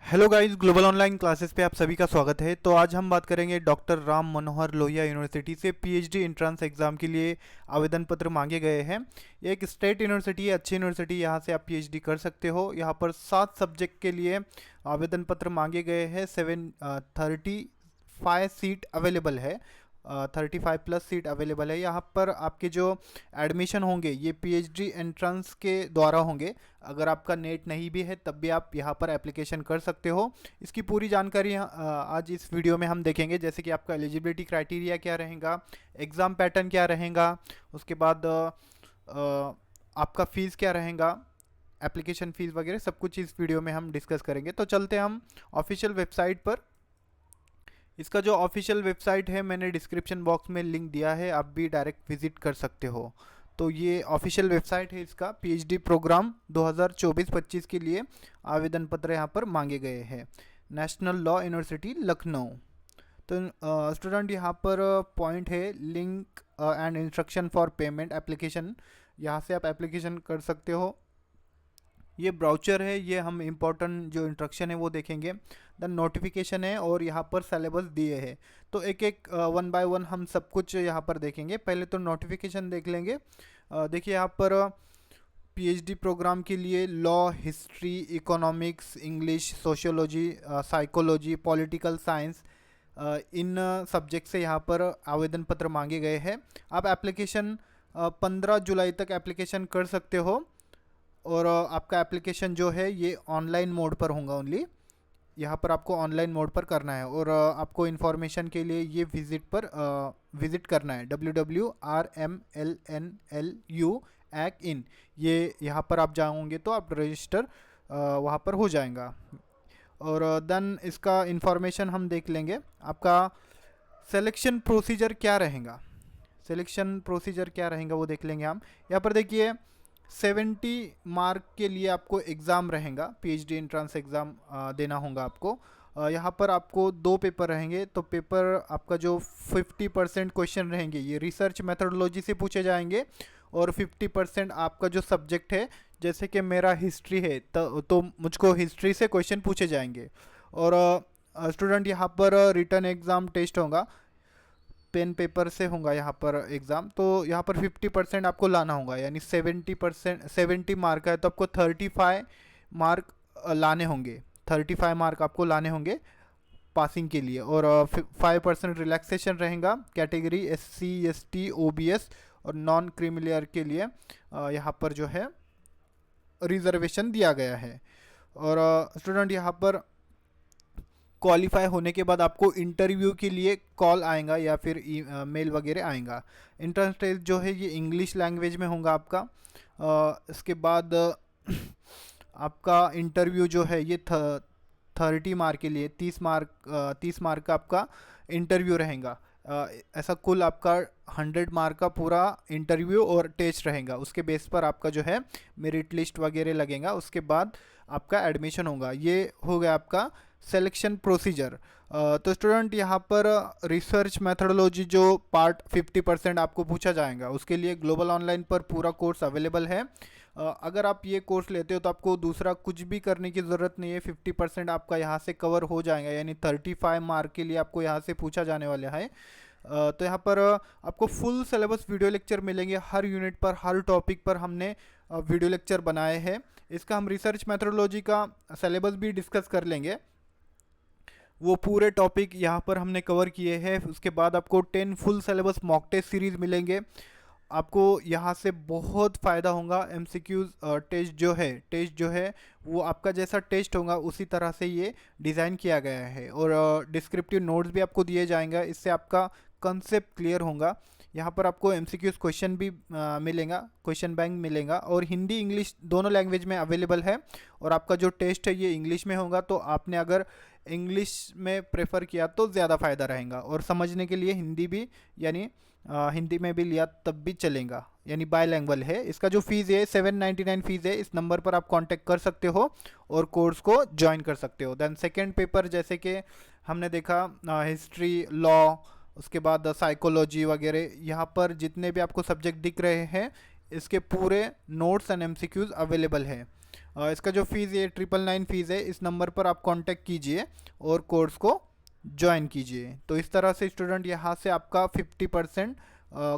Hello guys, global online classes पे आप सभी का स्वागत है। तो आज हम बात करेंगे डॉक्टर राम मनोहर लोहिया यूनिवर्सिटी से पीएचडी एंट्रेंस एग्जाम के लिए आवेदन पत्र मांगे गए हैं। ये एक स्टेट यूनिवर्सिटी है, अच्छी यूनिवर्सिटी, यहाँ से आप पीएचडी कर सकते हो। यहाँ पर 7 सब्जेक्ट के लिए आवेदन पत्र मांगे गए हैं। 35 सीट अवेलेबल है, 35 प्लस सीट अवेलेबल है। यहाँ पर आपके जो एडमिशन होंगे ये पीएचडी एंट्रेंस के द्वारा होंगे। अगर आपका नेट नहीं भी है तब भी आप यहाँ पर एप्लीकेशन कर सकते हो। इसकी पूरी जानकारी आज इस वीडियो में हम देखेंगे, जैसे कि आपका एलिजिबिलिटी क्राइटेरिया क्या रहेगा, एग्ज़ाम पैटर्न क्या रहेगा, उसके बाद आपका फ़ीस क्या रहेगा, एप्लीकेशन फ़ीस वगैरह सब कुछ इस वीडियो में हम डिस्कस करेंगे। तो चलते हम ऑफिशियल वेबसाइट पर। इसका जो ऑफिशियल वेबसाइट है मैंने डिस्क्रिप्शन बॉक्स में लिंक दिया है, आप भी डायरेक्ट विजिट कर सकते हो। तो ये ऑफिशियल वेबसाइट है इसका। पीएचडी प्रोग्राम 2024-25 के लिए आवेदन पत्र यहाँ पर मांगे गए हैं। National law university Lucknow. तो स्टूडेंट यहाँ पर पॉइंट है link and instruction for payment application. यहाँ से आप एप्लीकेशन कर सकते हो। ये ब्राउचर है, ये हम इम्पोर्टेंट जो इंस्ट्रक्शन है वो देखेंगे। देन नोटिफिकेशन है और यहाँ पर सिलेबस दिए हैं। तो एक एक वन बाय वन हम सब कुछ यहाँ पर देखेंगे। पहले तो नोटिफिकेशन देख लेंगे। देखिए यहाँ पर पीएचडी प्रोग्राम के लिए law, history, economics, English, sociology, psychology, political science, इन सब्जेक्ट से यहाँ पर आवेदन पत्र मांगे गए हैं। आप एप्लीकेशन 15 जुलाई तक एप्लीकेशन कर सकते हो। और आपका एप्लीकेशन जो है ये ऑनलाइन मोड पर होगा ओनली। यहाँ पर आपको ऑनलाइन मोड पर करना है। और आपको इन्फॉर्मेशन के लिए ये विज़िट करना है www.rmlnlu.in। ये यहाँ पर आप जाओगे तो आप रजिस्टर वहाँ पर हो जाएगा। और देन इसका इन्फॉर्मेशन हम देख लेंगे। आपका सिलेक्शन प्रोसीजर क्या रहेगा, वो देख लेंगे हम। यहाँ पर देखिए 70 मार्क के लिए आपको एग्ज़ाम रहेगा, पीएचडी एंट्रेंस एग्ज़ाम देना होगा आपको। यहाँ पर आपको 2 पेपर रहेंगे। तो पेपर आपका जो 50% क्वेश्चन रहेंगे ये रिसर्च मेथोडोलॉजी से पूछे जाएंगे, और 50% आपका जो सब्जेक्ट है, जैसे कि मेरा हिस्ट्री है तो मुझको हिस्ट्री से क्वेश्चन पूछे जाएंगे। और स्टूडेंट यहाँ पर रिटन एग्ज़ाम टेस्ट होगा, पेन पेपर से होगा यहाँ पर एग्ज़ाम। तो यहाँ पर 50% आपको लाना होगा, यानी 70 मार्क है तो आपको 35 मार्क लाने होंगे। 35 मार्क आपको लाने होंगे पासिंग के लिए। और 5% रिलैक्सेशन रहेगा कैटेगरी SC ST OBS और नॉन क्रीमिलियर के लिए। यहाँ पर जो है रिजर्वेशन दिया गया है। और स्टूडेंट यहाँ पर क्वालिफाई होने के बाद आपको इंटरव्यू के लिए कॉल आएगा या फिर मेल वगैरह आएगा। इंट्रेंस टेस्ट जो है ये इंग्लिश लैंग्वेज में होगा आपका। इसके बाद आपका इंटरव्यू जो है ये 30 मार्क के लिए 30 मार्क का आपका इंटरव्यू रहेगा। ऐसा कुल आपका 100 मार्क का पूरा इंटरव्यू और टेस्ट रहेगा। उसके बेस पर आपका जो है मेरिट लिस्ट वगैरह लगेगा। उसके बाद आपका एडमिशन होगा। ये हो गया आपका सिलेक्शन प्रोसीजर। तो स्टूडेंट यहाँ पर रिसर्च मेथोडोलॉजी जो पार्ट 50% आपको पूछा जाएगा, उसके लिए ग्लोबल ऑनलाइन पर पूरा कोर्स अवेलेबल है। अगर आप ये कोर्स लेते हो तो आपको दूसरा कुछ भी करने की ज़रूरत नहीं है। 50% आपका यहाँ से कवर हो जाएगा, यानी 35 मार्क के लिए आपको यहाँ से पूछा जाने वाला है। तो यहाँ पर आपको फुल सिलेबस वीडियो लेक्चर मिलेंगे। हर यूनिट पर, हर टॉपिक पर हमने वीडियो लेक्चर बनाए हैं। इसका हम रिसर्च मेथोडोलॉजी का सिलेबस भी डिस्कस कर लेंगे, वो पूरे टॉपिक यहाँ पर हमने कवर किए हैं। उसके बाद आपको 10 full syllabus mock test series मिलेंगे। आपको यहाँ से बहुत फ़ायदा होगा। MCQs टेस्ट जो है वो आपका जैसा टेस्ट होगा उसी तरह से ये डिज़ाइन किया गया है। और डिस्क्रिप्टिव नोट्स भी आपको दिए जाएंगे, इससे आपका कंसेप्ट क्लियर होगा। यहाँ पर आपको MCQs क्वेश्चन भी मिलेगा, क्वेश्चन बैंक मिलेगा, और हिंदी इंग्लिश दोनों लैंग्वेज में अवेलेबल है। और आपका जो टेस्ट है ये इंग्लिश में होगा, तो आपने अगर इंग्लिश में प्रेफर किया तो ज़्यादा फ़ायदा रहेगा। और समझने के लिए हिंदी भी, यानी हिंदी में भी लिया तब भी चलेगा, यानी बायलैंग्वेज है। इसका जो फ़ीस है 799 फ़ीस है। इस नंबर पर आप कांटेक्ट कर सकते हो और कोर्स को ज्वाइन कर सकते हो। देन सेकेंड पेपर जैसे कि हमने देखा हिस्ट्री, लॉ, उसके बाद साइकोलॉजी वगैरह, यहाँ पर जितने भी आपको सब्जेक्ट दिख रहे हैं इसके पूरे नोट्स एंड MCQs अवेलेबल है। इसका जो फ़ीस ये 999 फ़ीस है, इस नंबर पर आप कांटेक्ट कीजिए और कोर्स को ज्वाइन कीजिए। तो इस तरह से स्टूडेंट यहाँ से आपका 50%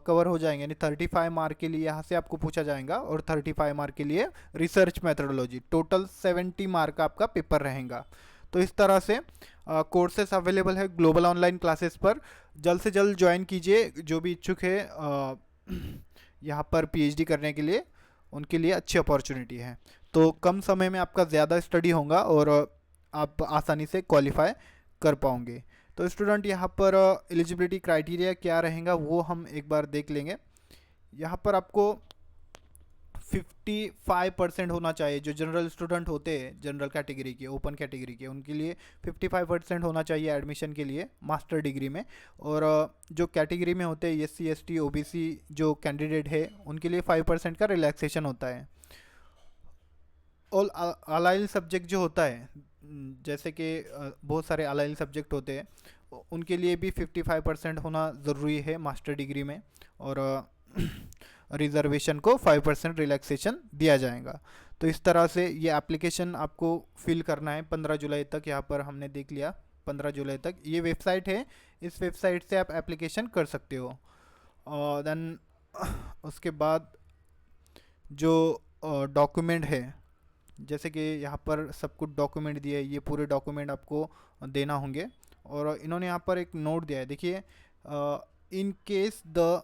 कवर हो जाएंगे, यानी 35 मार्क के लिए यहाँ से आपको पूछा जाएगा और 35 मार्क के लिए रिसर्च मेथडोलॉजी, टोटल 70 मार्क का आपका पेपर रहेगा। तो इस तरह से कोर्सेस अवेलेबल है ग्लोबल ऑनलाइन क्लासेस पर। जल्द से जल्द ज्वाइन कीजिए, जो भी इच्छुक है यहाँ पर पीएचडी करने के लिए, उनके लिए अच्छी अपॉर्चुनिटी है। तो कम समय में आपका ज़्यादा स्टडी होगा और आप आसानी से क्वालिफाई कर पाओगे। तो स्टूडेंट यहाँ पर एलिजिबिलिटी क्राइटेरिया क्या रहेगा वो हम एक बार देख लेंगे। यहाँ पर आपको 55% होना चाहिए। जो जनरल स्टूडेंट होते हैं, जनरल कैटेगरी के, ओपन कैटेगरी के, उनके लिए 55% होना चाहिए एडमिशन के लिए मास्टर डिग्री में। और जो कैटेगरी में होते हैं SC ST OBC जो कैंडिडेट है, उनके लिए 5% का रिलैक्सेशन होता है। ऑल अलाइल सब्जेक्ट जो होता है, जैसे कि बहुत सारे अलाइल सब्जेक्ट होते हैं, उनके लिए भी 55% होना ज़रूरी है मास्टर डिग्री में। और रिजर्वेशन को 5% रिलैक्सेशन दिया जाएगा। तो इस तरह से ये एप्लीकेशन आपको फिल करना है 15 जुलाई तक। यहाँ पर हमने देख लिया 15 जुलाई तक ये वेबसाइट है, इस वेबसाइट से आप एप्लीकेशन कर सकते हो। और देन उसके बाद जो डॉक्यूमेंट है, जैसे कि यहाँ पर सब कुछ डॉक्यूमेंट दिए है, ये पूरे डॉक्यूमेंट आपको देना होंगे। और इन्होंने यहाँ पर एक नोट दिया है, देखिए, in case the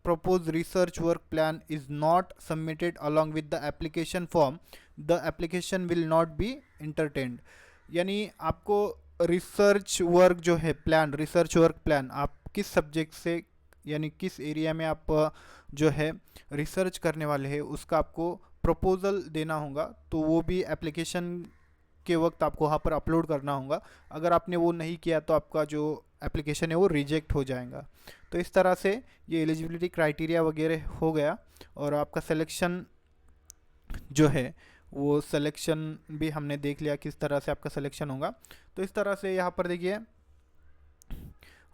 proposed research work plan is not submitted along with the application form, the application will not be entertained। यानी आपको रिसर्च वर्क जो है प्लान, रिसर्च वर्क प्लान आप किस सब्जेक्ट से, यानी किस एरिया में आप जो है रिसर्च करने वाले हैं, उसका आपको प्रपोजल देना होगा। तो वो भी एप्लीकेशन के वक्त आपको वहाँ पर अपलोड करना होगा। अगर आपने वो नहीं किया तो आपका जो एप्लीकेशन है वो रिजेक्ट हो जाएगा। तो इस तरह से ये एलिजिबिलिटी क्राइटेरिया वगैरह हो गया। और आपका सिलेक्शन जो है वो सिलेक्शन भी हमने देख लिया किस तरह से आपका सिलेक्शन होगा। तो इस तरह से यहाँ पर देखिए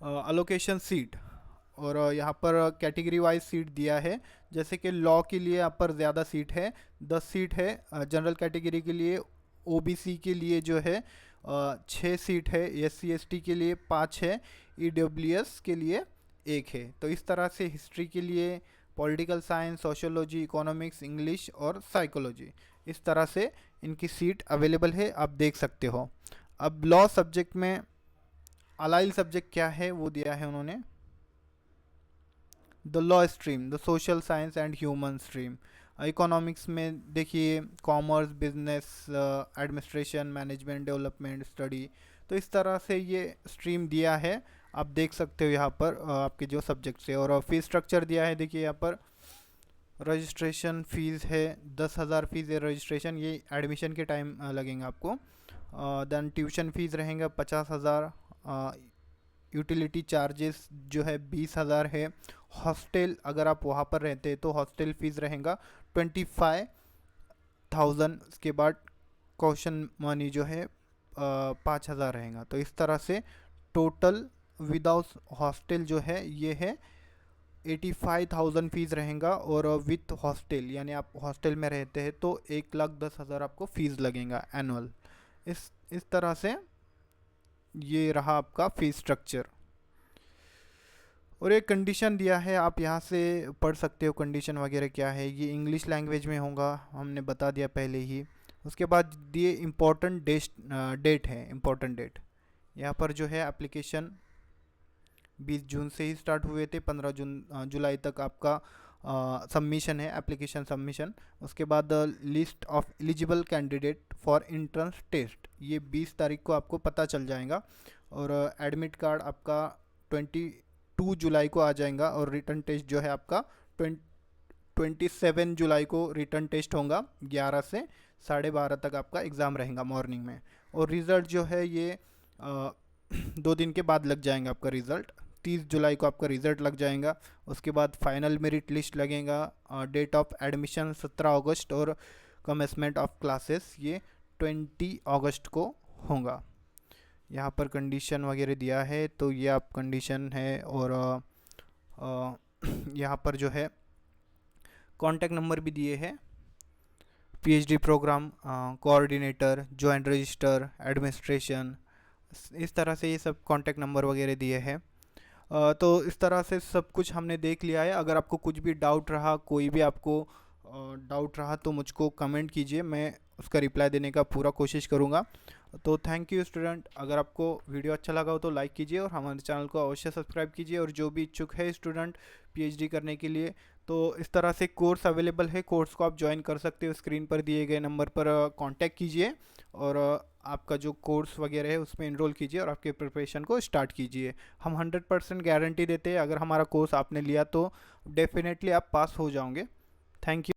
अलोकेशन सीट, और यहाँ पर कैटेगरी वाइज सीट दिया है। जैसे कि लॉ के लिए यहाँ पर ज़्यादा सीट है, 10 सीट है। जनरल कैटेगरी के लिए, OBC के लिए जो है 6 सीट है, SC ST के लिए 5 है, EWS के लिए 1 है। तो इस तरह से हिस्ट्री के लिए, political science, sociology, economics, English और साइकोलॉजी, इस तरह से इनकी सीट अवेलेबल है, आप देख सकते हो। अब लॉ सब्जेक्ट में अलाइल सब्जेक्ट क्या है वो दिया है उन्होंने, the law stream, the social science and human stream. Economics में देखिए commerce, business, administration, management, development, study. तो इस तरह से ये स्ट्रीम दिया है, आप देख सकते हो यहाँ पर आपके जो सब्जेक्ट्स है। और फीस स्ट्रक्चर दिया है, देखिए यहाँ पर रजिस्ट्रेशन फ़ीस है 10,000 फीस है रजिस्ट्रेशन, ये एडमिशन के टाइम लगेंगे आपको। देन ट्यूशन फ़ीस रहेंगे 50,000, यूटिलिटी चार्जेस जो है 20,000 है। हॉस्टल अगर आप वहाँ पर रहते हैं तो हॉस्टल फीस रहेगा 25,000। उसके बाद कॉशन मनी जो है 5,000 रहेगा। तो इस तरह से टोटल विदाउट हॉस्टल जो है ये है 85,000 फीस रहेगा। और विथ हॉस्टल यानी आप हॉस्टल में रहते हैं तो 1,10,000 आपको फीस लगेगा एनुअल। इस तरह से ये रहा आपका फीस स्ट्रक्चर। और एक कंडीशन दिया है, आप यहाँ से पढ़ सकते हो कंडीशन वगैरह क्या है। ये इंग्लिश लैंग्वेज में होगा, हमने बता दिया पहले ही। उसके बाद दिए इम्पोर्टेंट डेट है, इम्पोर्टेंट डेट यहाँ पर जो है एप्लीकेशन 20 जून से ही स्टार्ट हुए थे, 15 जुलाई तक आपका सबमिशन है, एप्लीकेशन सबमिशन। उसके बाद list of eligible candidate for entrance test, ये 20 तारीख को आपको पता चल जाएगा। और एडमिट कार्ड आपका 22 जुलाई को आ जाएगा। और रिटर्न टेस्ट जो है आपका 27 जुलाई को रिटर्न टेस्ट होगा, 11 से 12:30 तक आपका एग्ज़ाम रहेगा मॉर्निंग में। और रिज़ल्ट जो है ये 2 दिन के बाद लग जाएगा आपका रिज़ल्ट, 30 जुलाई को आपका रिज़ल्ट लग जाएगा। उसके बाद फाइनल मेरिट लिस्ट लगेगा। डेट ऑफ एडमिशन 17 अगस्त और कमेंसमेंट ऑफ क्लासेस ये 20 अगस्त को होगा। यहाँ पर कंडीशन वगैरह दिया है, तो ये आप कंडीशन है। और यहाँ पर जो है कॉन्टैक्ट नंबर भी दिए हैं PhD program coordinator, joint register, administration, इस तरह से ये सब कॉन्टैक्ट नंबर वगैरह दिए हैं। तो इस तरह से सब कुछ हमने देख लिया है। अगर आपको कुछ भी डाउट रहा, कोई भी आपको डाउट रहा तो मुझको कमेंट कीजिए, मैं उसका रिप्लाई देने का पूरा कोशिश करूँगा। तो थैंक यू स्टूडेंट। अगर आपको वीडियो अच्छा लगा हो तो लाइक कीजिए और हमारे चैनल को अवश्य सब्सक्राइब कीजिए। और जो भी इच्छुक है स्टूडेंट पीएचडी करने के लिए, तो इस तरह से कोर्स अवेलेबल है, कोर्स को आप ज्वाइन कर सकते हो। स्क्रीन पर दिए गए नंबर पर कांटेक्ट कीजिए और आपका जो कोर्स वगैरह है उसमें इनरोल कीजिए और आपके प्रिपरेशन को स्टार्ट कीजिए। हम 100% गारंटी देते हैं, अगर हमारा कोर्स आपने लिया तो डेफिनेटली आप पास हो जाओगे। Thank you.